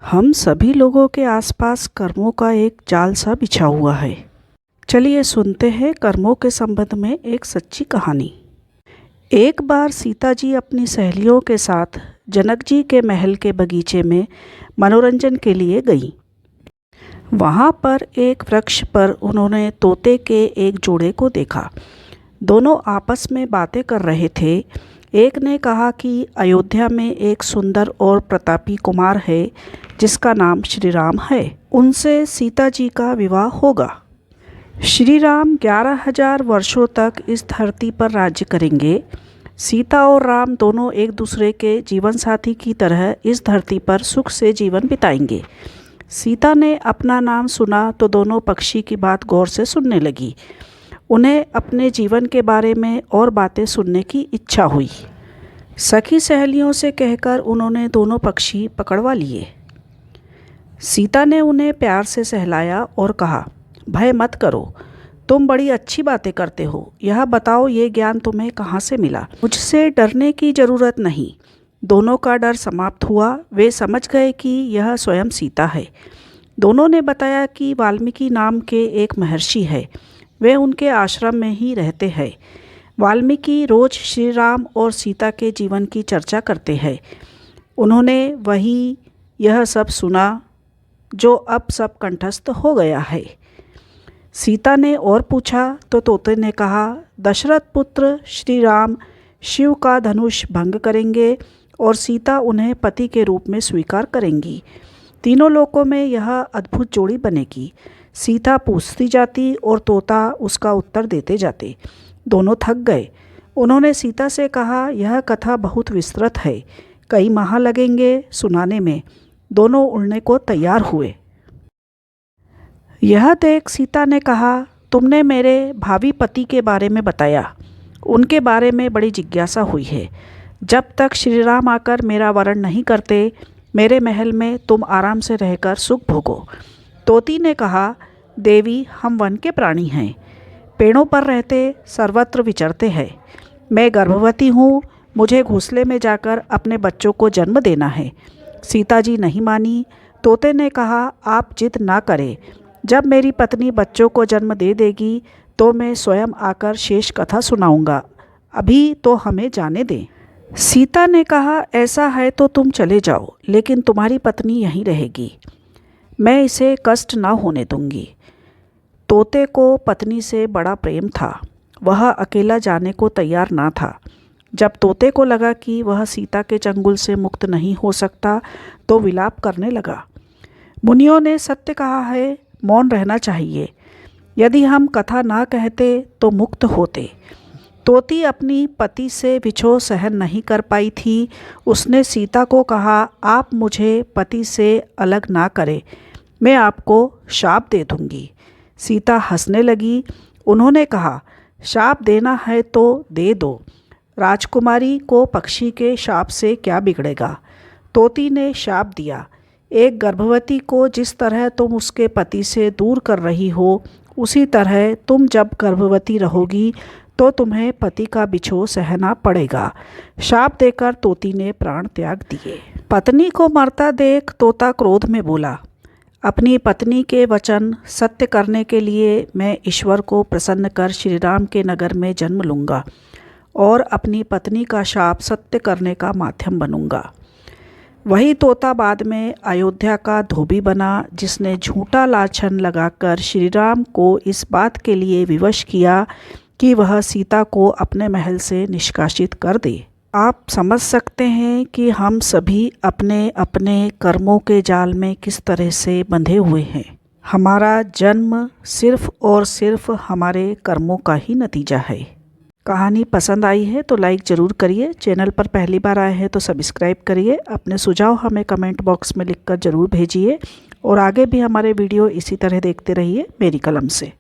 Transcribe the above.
हम सभी लोगों के आसपास कर्मों का एक जाल सा बिछा हुआ है। चलिए सुनते हैं कर्मों के संबंध में एक सच्ची कहानी। एक बार सीता जी अपनी सहेलियों के साथ जनक जी के महल के बगीचे में मनोरंजन के लिए गईं। वहाँ पर एक वृक्ष पर उन्होंने तोते के एक जोड़े को देखा। दोनों आपस में बातें कर रहे थे। एक ने कहा कि अयोध्या में एक सुंदर और प्रतापी कुमार है जिसका नाम श्री राम है। उनसे सीता जी का विवाह होगा। श्री राम 11,000 वर्षों तक इस धरती पर राज्य करेंगे। सीता और राम दोनों एक दूसरे के जीवन साथी की तरह इस धरती पर सुख से जीवन बिताएंगे। सीता ने अपना नाम सुना तो दोनों पक्षी की बात गौर से सुनने लगी। उन्हें अपने जीवन के बारे में और बातें सुनने की इच्छा हुई। सखी सहेलियों से कहकर उन्होंने दोनों पक्षी पकड़वा लिए। सीता ने उन्हें प्यार से सहलाया और कहा, भय मत करो, तुम बड़ी अच्छी बातें करते हो। यह बताओ, ये ज्ञान तुम्हें कहाँ से मिला? मुझसे डरने की ज़रूरत नहीं। दोनों का डर समाप्त हुआ। वे समझ गए कि यह स्वयं सीता है। दोनों ने बताया कि वाल्मीकि नाम के एक महर्षि है। वे उनके आश्रम में ही रहते हैं। वाल्मीकि रोज श्री राम और सीता के जीवन की चर्चा करते हैं। उन्होंने वही यह सब सुना जो अब सब कंठस्थ हो गया है। सीता ने और पूछा तो तोते ने कहा, दशरथ पुत्र श्री राम शिव का धनुष भंग करेंगे और सीता उन्हें पति के रूप में स्वीकार करेंगी। तीनों लोकों में यह अद्भुत जोड़ी बनेगी। सीता पूछती जाती और तोता उसका उत्तर देते जाते। दोनों थक गए। उन्होंने सीता से कहा, यह कथा बहुत विस्तृत है, कई माह लगेंगे सुनाने में। दोनों उड़ने को तैयार हुए। यह देख सीता ने कहा, तुमने मेरे भावी पति के बारे में बताया। उनके बारे में बड़ी जिज्ञासा हुई है। जब तक श्री राम आकर मेरा वरण नहीं करते, मेरे महल में तुम आराम से रहकर सुख भोगो। तोती ने कहा, देवी, हम वन के प्राणी हैं, पेड़ों पर रहते सर्वत्र विचरते हैं। मैं गर्भवती हूँ, मुझे घोंसले में जाकर अपने बच्चों को जन्म देना है। सीता जी नहीं मानी। तोते ने कहा, आप जिद ना करें। जब मेरी पत्नी बच्चों को जन्म दे देगी तो मैं स्वयं आकर शेष कथा सुनाऊंगा। अभी तो हमें जाने दें। सीता ने कहा, ऐसा है तो तुम चले जाओ, लेकिन तुम्हारी पत्नी यहीं रहेगी। मैं इसे कष्ट ना होने दूंगी। तोते को पत्नी से बड़ा प्रेम था। वह अकेला जाने को तैयार ना था। जब तोते को लगा कि वह सीता के चंगुल से मुक्त नहीं हो सकता तो विलाप करने लगा। मुनियों ने सत्य कहा है, मौन रहना चाहिए। यदि हम कथा ना कहते तो मुक्त होते। तोती अपनी पति से विछोह सहन नहीं कर पाई थी। उसने सीता को कहा, आप मुझे पति से अलग ना करें, मैं आपको शाप दे दूंगी। सीता हंसने लगी। उन्होंने कहा, शाप देना है तो दे दो। राजकुमारी को पक्षी के शाप से क्या बिगड़ेगा? तोती ने शाप दिया, एक गर्भवती को जिस तरह तुम उसके पति से दूर कर रही हो, उसी तरह तुम जब गर्भवती रहोगी तो तुम्हें पति का बिछोह सहना पड़ेगा। शाप देकर तोती ने प्राण त्याग दिए। पत्नी को मरता देख तोता क्रोध में बोला, अपनी पत्नी के वचन सत्य करने के लिए मैं ईश्वर को प्रसन्न कर श्री राम के नगर में जन्म लूँगा और अपनी पत्नी का शाप सत्य करने का माध्यम बनूंगा। वही तोता बाद में अयोध्या का धोबी बना, जिसने झूठा लाछन लगाकर श्री राम को इस बात के लिए विवश किया कि वह सीता को अपने महल से निष्कासित कर दे। आप समझ सकते हैं कि हम सभी अपने अपने कर्मों के जाल में किस तरह से बंधे हुए हैं। हमारा जन्म सिर्फ और सिर्फ हमारे कर्मों का ही नतीजा है। कहानी पसंद आई है तो लाइक ज़रूर करिए। चैनल पर पहली बार आए हैं तो सब्सक्राइब करिए। अपने सुझाव हमें कमेंट बॉक्स में लिखकर ज़रूर भेजिए और आगे भी हमारे वीडियो इसी तरह देखते रहिए मेरी कलम से।